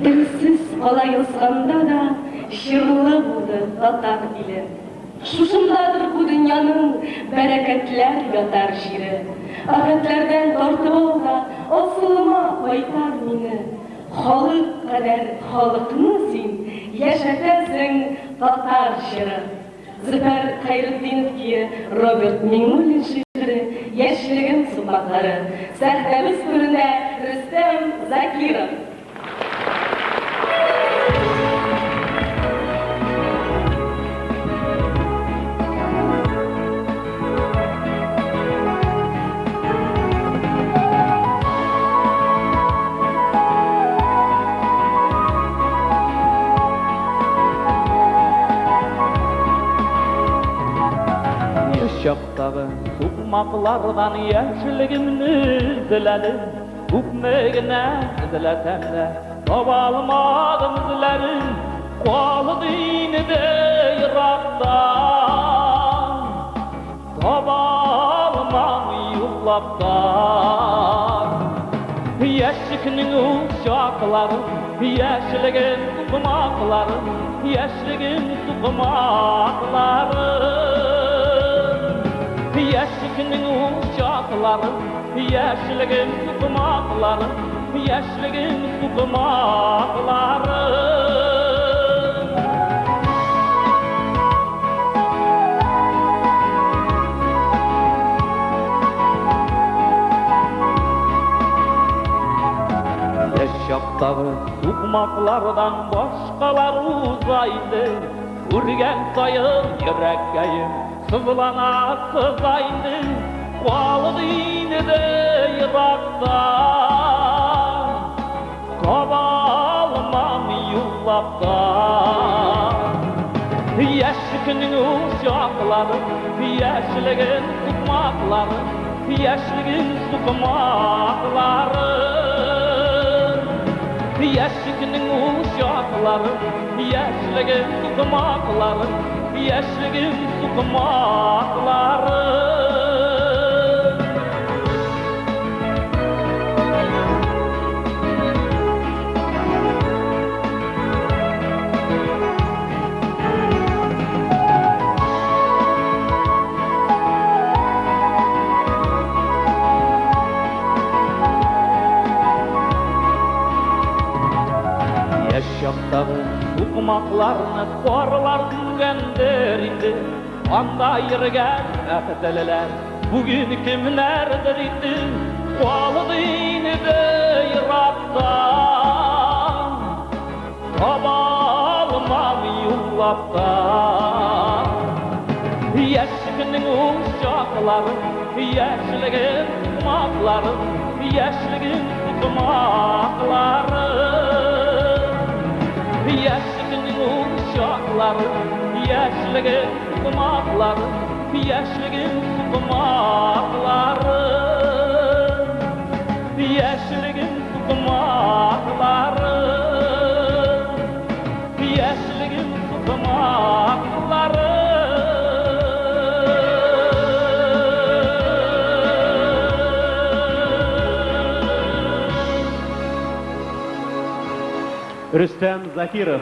Dilsiz alayılsanda da şırlı buldu tatar ili. Şuşundadır bu dünyanın bereketler yatar jiri. Afetlerden tortup ol da osılıma koytar mini. Halık kadar halıkını sen yaşatasın tatar şırı. Züfer Hayretdinovki Robert Mingullin şiiri, Yaşligin sıfatları, sahtemiz türünde Rüstem Zakirov. Yaşaptağı tukmaklardan yaşligimni diledim. Hükmegine diletem de tabalmadım dilerim. Kualı dini de Irak'tan tabalmam yullaptan. Yaşlıkının uşakları, yaşligin tukmakları, yaşligin tukmakları. Yaşlıkının uşakları, yaşligin tukmakları, yaşligin tukmakları. Yaşaptağı tukmaklardan başkalar uzaydı. Urgen sayın yürekkeyim sızlana sızaydı. Kualı dini de Irak'tan tabalmam yullaptan. Yaşlıkının uşakları, yaşligin tukmakları, yaşligin tukmakları. Yaşlıkının uşakları, yaşligin tukmakları, yaşligin tukmakları. Yaşaptağı tukmaklarını korlar güvenderindi. Anda yırgen akdeliler bugün kimlerdir idi? Kualı dini de Irak'tan tabalmam yullaptan. Yaşlıkının uşakları, yaşligin tukmakları, yaşligin tukmakları. Yaşlıkının uşakları, yaşligin tukmakları, yaşligin tukmakları. Yaşligin tukmakları, yaşligin tukmakları. Rüstem Zakirov.